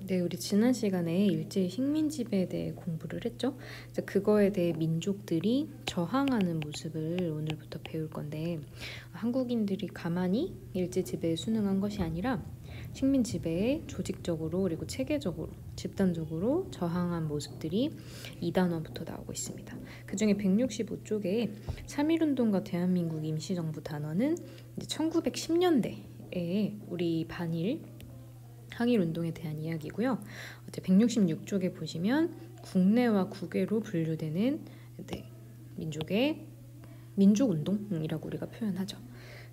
네, 우리 지난 시간에 일제 식민지배에 대해 공부를 했죠. 그래서 그거에 대해 민족들이 저항하는 모습을 오늘부터 배울 건데, 한국인들이 가만히 일제 지배에 순응한 것이 아니라 식민 지배에 조직적으로 그리고 체계적으로 집단적으로 저항한 모습들이 2단원부터 나오고 있습니다. 그중에 165쪽에 3.1운동과 대한민국 임시정부 단원은 1910년대에 우리 반일 항일 운동에 대한 이야기고요. 166쪽에 보시면 국내와 국외로 분류되는 민족의 민족운동이라고 우리가 표현하죠.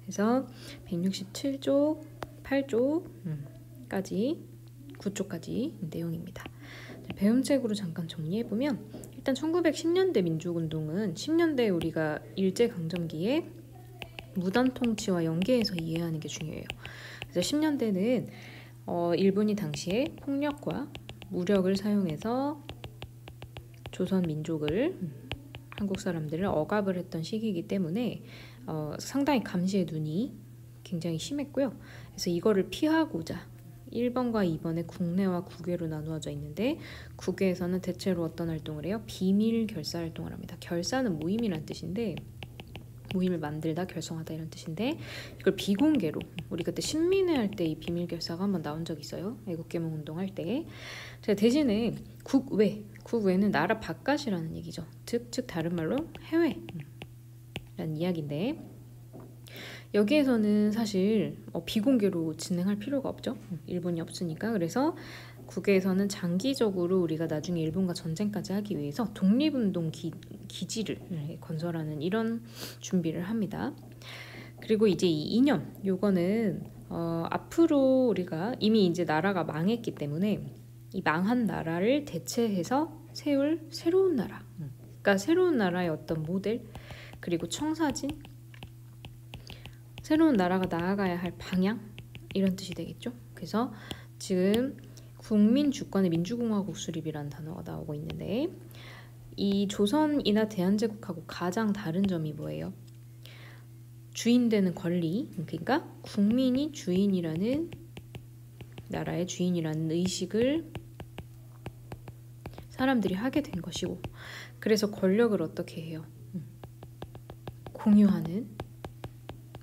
그래서 167쪽, 8쪽까지 9쪽까지 내용입니다. 배움책으로 잠깐 정리해보면 일단 1910년대 민족운동은 10년대 우리가 일제강점기에 무단 통치와 연계해서 이해하는 게 중요해요. 그래서 10년대는 일본이 당시에 폭력과 무력을 사용해서 조선 민족을 한국 사람들을 억압을 했던 시기이기 때문에 상당히 감시의 눈이 굉장히 심했고요. 그래서 이거를 피하고자 1번과 2번의 국내와 국외로 나누어져 있는데 국외에서는 대체로 어떤 활동을 해요? 비밀 결사 활동을 합니다. 결사는 모임이란 뜻인데 모임을 만들다 결성하다 이런 뜻인데 이걸 비공개로 우리 그때 신민회 할 때 이 비밀 결사가 한번 나온 적이 있어요. 애국개몽 운동 할 때. 제가 대신에 국외는 나라 바깥이라는 얘기죠. 즉 다른 말로 해외라는 이야기인데 여기에서는 사실 비공개로 진행할 필요가 없죠. 일본이 없으니까. 그래서 국외에서는 장기적으로 우리가 나중에 일본과 전쟁까지 하기 위해서 독립운동 기지를 건설하는 이런 준비를 합니다. 그리고 이제 이 이념, 요거는 앞으로 우리가 이미 이제 나라가 망했기 때문에 이 망한 나라를 대체해서 세울 새로운 나라, 그러니까 새로운 나라의 어떤 모델, 그리고 청사진, 새로운 나라가 나아가야 할 방향 이런 뜻이 되겠죠. 그래서 지금 국민주권의 민주공화국 수립이라는 단어가 나오고 있는데 이 조선이나 대한제국하고 가장 다른 점이 뭐예요? 주인되는 권리, 그러니까 국민이 주인이라는 나라의 주인이라는 의식을 사람들이 하게 된 것이고 그래서 권력을 어떻게 해요? 공유하는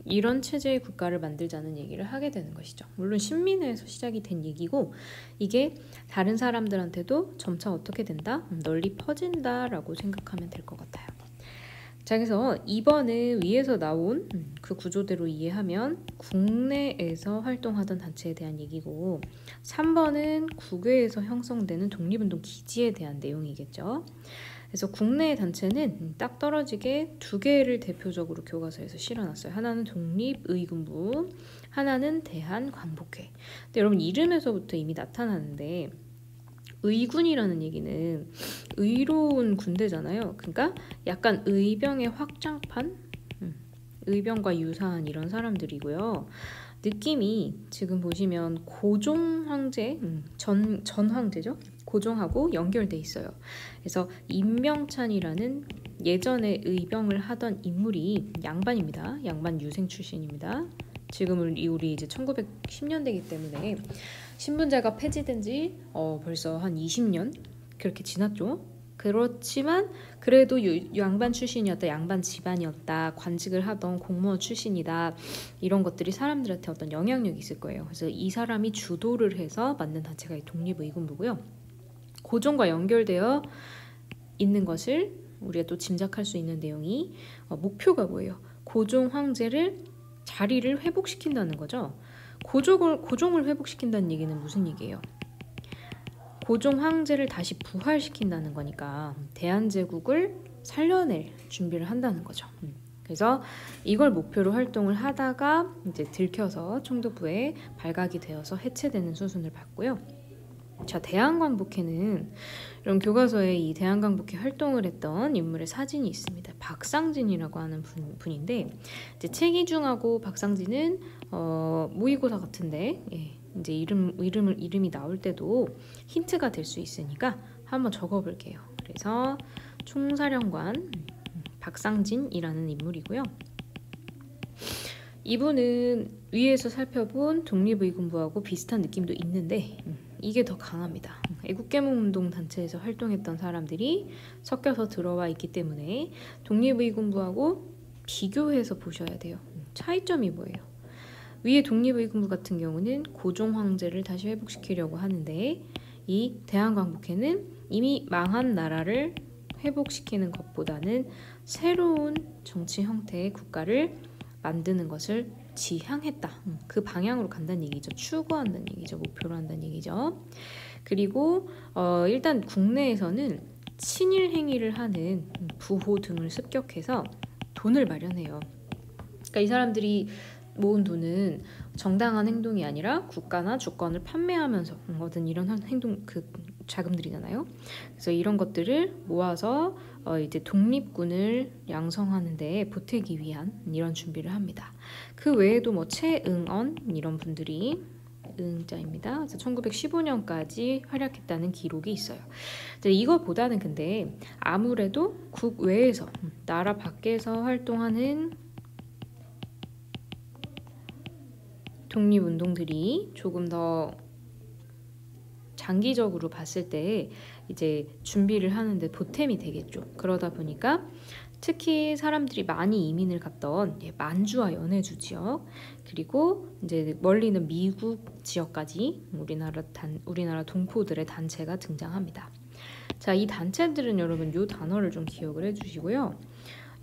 이런 체제의 국가를 만들자는 얘기를 하게 되는 것이죠. 물론 신민회에서 시작이 된 얘기고 이게 다른 사람들한테도 점차 어떻게 된다? 널리 퍼진다라고 생각하면 될 것 같아요. 자, 그래서 2번은 위에서 나온 그 구조대로 이해하면 국내에서 활동하던 단체에 대한 얘기고 3번은 국외에서 형성되는 독립운동 기지에 대한 내용이겠죠. 그래서 국내의 단체는 딱 떨어지게 두 개를 대표적으로 교과서에서 실어놨어요. 하나는 독립의군부, 하나는 대한광복회. 근데 여러분 이름에서부터 이미 나타나는데 의군이라는 얘기는 의로운 군대잖아요. 그러니까 약간 의병의 확장판? 의병과 유사한 이런 사람들이고요. 느낌이 지금 보시면 고종 황제, 전 황제죠? 고종하고 연결돼 있어요. 그래서 임명찬이라는 예전에 의병을 하던 인물이 양반입니다. 양반 유생 출신입니다. 지금은 우리 이제 1910년대이기 때문에 신분제가 폐지된 지 벌써 한 20년 그렇게 지났죠. 그렇지만 그래도 양반 출신이었다, 양반 집안이었다, 관직을 하던 공무원 출신이다 이런 것들이 사람들한테 어떤 영향력이 있을 거예요. 그래서 이 사람이 주도를 해서 만든 단체가 독립의군부고요. 고종과 연결되어 있는 것을 우리가 또 짐작할 수 있는 내용이 목표가 뭐예요? 고종 황제를 자리를 회복시킨다는 거죠. 고종을 회복시킨다는 얘기는 무슨 얘기예요? 고종 황제를 다시 부활시킨다는 거니까 대한제국을 살려낼 준비를 한다는 거죠. 그래서 이걸 목표로 활동을 하다가 이제 들켜서 총독부에 발각이 되어서 해체되는 수순을 밟고요. 자, 대한광복회는 이런 교과서에 이 대한광복회 활동을 했던 인물의 사진이 있습니다. 박상진이라고 하는 분인데 이제 최기중하고 박상진은 모의고사 같은데 이제 이름이 나올 때도 힌트가 될 수 있으니까 한번 적어볼게요. 그래서 총사령관 박상진이라는 인물이고요. 이분은 위에서 살펴본 독립의군부하고 비슷한 느낌도 있는데 이게 더 강합니다. 애국개몽운동 단체에서 활동했던 사람들이 섞여서 들어와 있기 때문에 독립의군부하고 비교해서 보셔야 돼요. 차이점이 뭐예요? 위에 독립의군부 같은 경우는 고종 황제를 다시 회복시키려고 하는데 이 대한광복회는 이미 망한 나라를 회복시키는 것보다는 새로운 정치 형태의 국가를 만드는 것을 지향했다. 그 방향으로 간다는 얘기죠. 추구한다는 얘기죠. 목표로 한다는 얘기죠. 그리고 일단 국내에서는 친일 행위를 하는 부호 등을 습격해서 돈을 마련해요. 그러니까 이 사람들이 모은 돈은 정당한 행동이 아니라 국가나 주권을 판매하면서 얻은 이런 행동 자금들이잖아요. 그래서 이런 것들을 모아서 이제 독립군을 양성하는 데 보태기 위한 이런 준비를 합니다. 그 외에도 뭐 최응언 이런 분들이 응자입니다. 그래서 1915년까지 활약했다는 기록이 있어요. 이거보다는 근데 아무래도 국외에서 나라 밖에서 활동하는 독립운동들이 조금 더 장기적으로 봤을 때 이제 준비를 하는데 보탬이 되겠죠. 그러다 보니까 특히 사람들이 많이 이민을 갔던 만주와 연해주 지역, 그리고 이제 멀리는 미국 지역까지 우리나라 동포들의 단체가 등장합니다. 자, 이 단체들은 여러분 이 단어를 좀 기억을 해주시고요.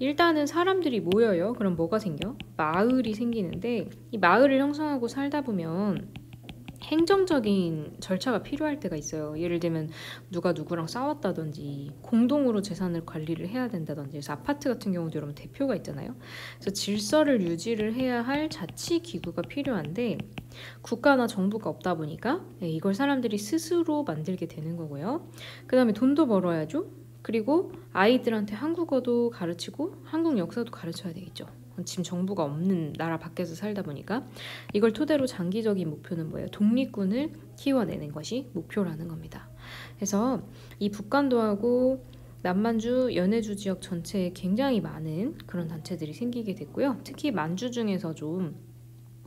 일단은 사람들이 모여요. 그럼 뭐가 생겨? 마을이 생기는데 이 마을을 형성하고 살다 보면 행정적인 절차가 필요할 때가 있어요. 예를 들면 누가 누구랑 싸웠다든지 공동으로 재산을 관리를 해야 된다든지. 그래서 아파트 같은 경우도 여러분 대표가 있잖아요. 그래서 질서를 유지를 해야 할 자치기구가 필요한데 국가나 정부가 없다 보니까 이걸 사람들이 스스로 만들게 되는 거고요. 그 다음에 돈도 벌어야죠. 그리고 아이들한테 한국어도 가르치고 한국 역사도 가르쳐야 되겠죠. 지금 정부가 없는 나라 밖에서 살다 보니까 이걸 토대로 장기적인 목표는 뭐예요? 독립군을 키워내는 것이 목표라는 겁니다. 그래서 이 북간도하고 남만주, 연해주 지역 전체에 굉장히 많은 그런 단체들이 생기게 됐고요. 특히 만주 중에서 좀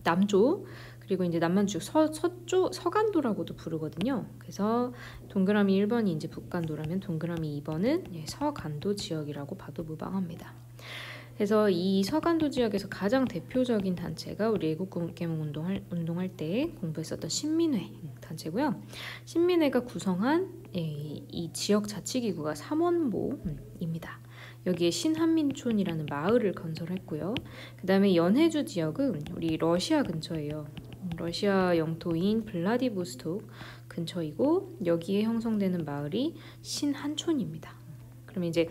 남쪽, 그리고 이제 남만주 서쪽 서간도라고도 부르거든요. 그래서 동그라미 1번이 이제 북간도라면 동그라미 2번은 서간도 지역이라고 봐도 무방합니다. 그래서 이 서간도 지역에서 가장 대표적인 단체가 우리 애국개몽 운동할 때 공부했었던 신민회 단체고요. 신민회가 구성한 이 지역 자치기구가 삼원보입니다. 여기에 신한민촌이라는 마을을 건설했고요. 그 다음에 연해주 지역은 우리 러시아 근처예요. 러시아 영토인 블라디보스톡 근처이고 여기에 형성되는 마을이 신한촌입니다. 그럼 이제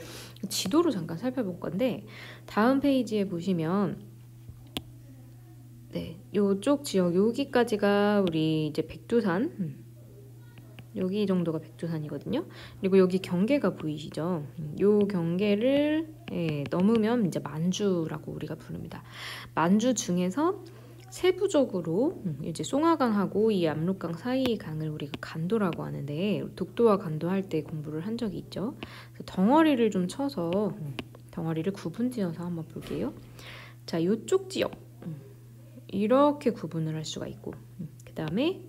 지도로 잠깐 살펴볼 건데 다음 페이지에 보시면 요쪽 지역 여기까지가 우리 이제 백두산 여기 정도가 백두산이거든요. 그리고 여기 경계가 보이시죠? 요 경계를 넘으면 이제 만주라고 우리가 부릅니다. 만주 중에서 세부적으로 이제 송하강하고 이 압록강 사이의 강을 우리가 간도라고 하는데 독도와 간도 할 때 공부를 한 적이 있죠. 그래서 덩어리를 좀 쳐서 덩어리를 구분지어서 한번 볼게요. 자, 요쪽 지역 이렇게 구분을 할 수가 있고 그 다음에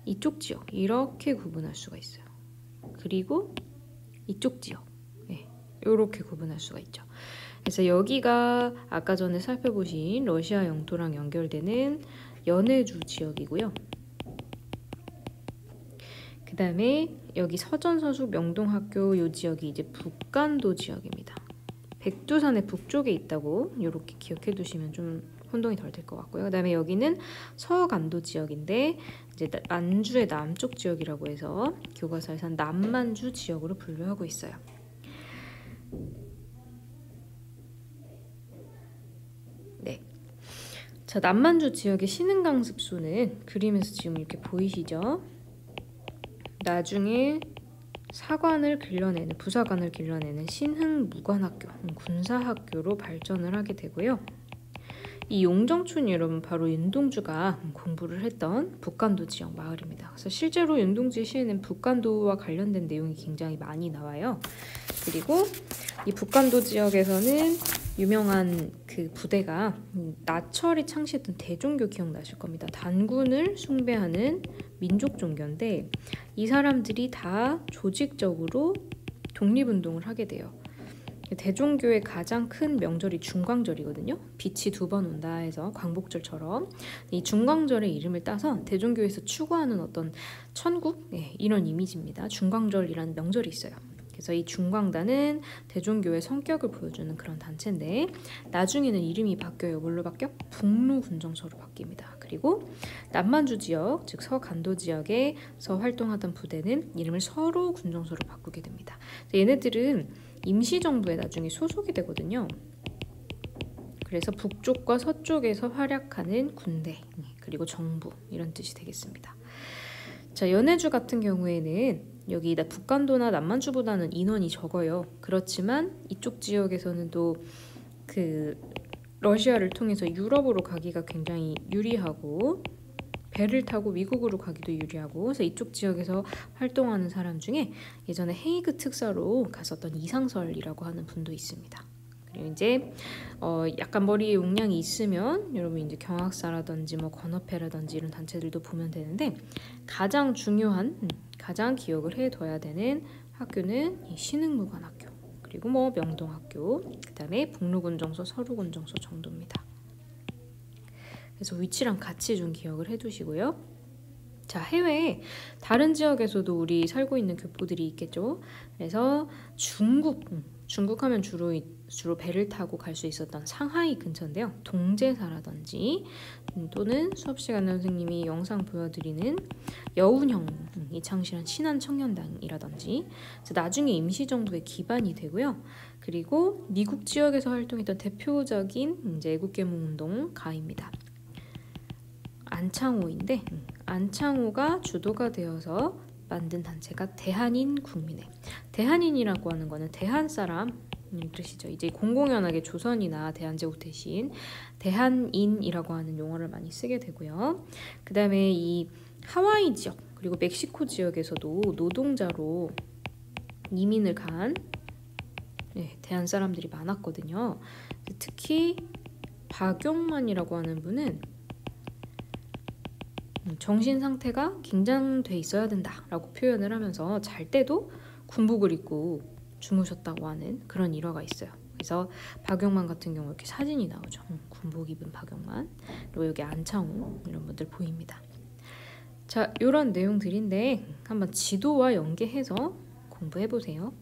이쪽 지역 이렇게 구분할 수가 있어요. 그리고 이쪽 지역 이렇게 구분할 수가 있죠. 그래서 여기가 아까 전에 살펴보신 러시아 영토랑 연결되는 연해주 지역이고요. 그 다음에 여기 서전서수 명동학교 이 지역이 이제 북간도 지역입니다. 백두산의 북쪽에 있다고 이렇게 기억해 두시면 좀 혼동이 덜 될 것 같고요. 그 다음에 여기는 서간도 지역인데 이제 만주의 남쪽 지역이라고 해서 교과서에선 남만주 지역으로 분류하고 있어요. 자, 남만주 지역의 신흥강 습소는 그림에서 지금 이렇게 보이시죠? 나중에 부사관을 길러내는 신흥무관학교, 군사학교로 발전을 하게 되고요. 이 용정촌이 여러분 바로 윤동주가 공부를 했던 북간도 지역 마을입니다. 그래서 실제로 윤동주의 시에는 북간도와 관련된 내용이 굉장히 많이 나와요. 그리고 이 북간도 지역에서는 유명한 그 부대가 나철이 창시했던 대종교 기억나실 겁니다. 단군을 숭배하는 민족 종교인데 이 사람들이 다 조직적으로 독립운동을 하게 돼요. 대종교의 가장 큰 명절이 중광절이거든요. 빛이 2번 온다 해서 광복절처럼 이 중광절의 이름을 따서 대종교에서 추구하는 어떤 천국 이런 이미지입니다. 중광절이라는 명절이 있어요. 그래서 이 중광단은 대종교의 성격을 보여주는 그런 단체인데 나중에는 이름이 바뀌어요. 뭘로 바뀌어? 북루군정서로 바뀝니다. 그리고 남만주 지역, 즉 서간도 지역에서 활동하던 부대는 이름을 서로군정서로 바꾸게 됩니다. 얘네들은 임시정부에 나중에 소속이 되거든요. 그래서 북쪽과 서쪽에서 활약하는 군대 그리고 정부 이런 뜻이 되겠습니다. 자, 연해주 같은 경우에는 여기 북간도나 남만주보다는 인원이 적어요. 그렇지만 이쪽 지역에서는 또 그 러시아를 통해서 유럽으로 가기가 굉장히 유리하고 배를 타고 미국으로 가기도 유리하고 그래서 이쪽 지역에서 활동하는 사람 중에 예전에 헤이그 특사로 갔었던 이상설이라고 하는 분도 있습니다. 그리고 이제 약간 머리에 용량이 있으면 여러분 이제 경학사라든지 뭐 건어패라든지 이런 단체들도 보면 되는데 가장 중요한 가장 기억을 해둬야 되는 학교는 이 신흥무관학교 그리고 뭐 명동학교 그다음에 북루군정서 서루군정서 정도입니다. 그래서 위치랑 같이 좀 기억을 해두시고요. 자, 해외에 다른 지역에서도 우리 살고 있는 교포들이 있겠죠. 그래서 중국 하면 주로 배를 타고 갈 수 있었던 상하이 근처인데요. 동제사라든지 또는 수업 시간에 선생님이 영상 보여드리는 여운형이 창시한 신한청년단이라든지 나중에 임시정부의 기반이 되고요. 그리고 미국 지역에서 활동했던 대표적인 이제 애국개몽운동 가입니다. 안창호인데 안창호가 주도가 되어서 만든 단체가 대한인국민회. 대한인이라고 하는 거는 대한 사람 뜻이죠. 이제 공공연하게 조선이나 대한제국 대신 대한인이라고 하는 용어를 많이 쓰게 되고요. 그 다음에 이 하와이 지역 그리고 멕시코 지역에서도 노동자로 이민을 간 대한 사람들이 많았거든요. 특히 박용만이라고 하는 분은 정신 상태가 긴장돼 있어야 된다라고 표현을 하면서 잘 때도 군복을 입고 주무셨다고 하는 그런 일화가 있어요. 그래서 박용만 같은 경우 이렇게 사진이 나오죠. 군복 입은 박용만 그리고 여기 안창호 이런 분들 보입니다. 자, 이런 내용들인데 한번 지도와 연계해서 공부해 보세요.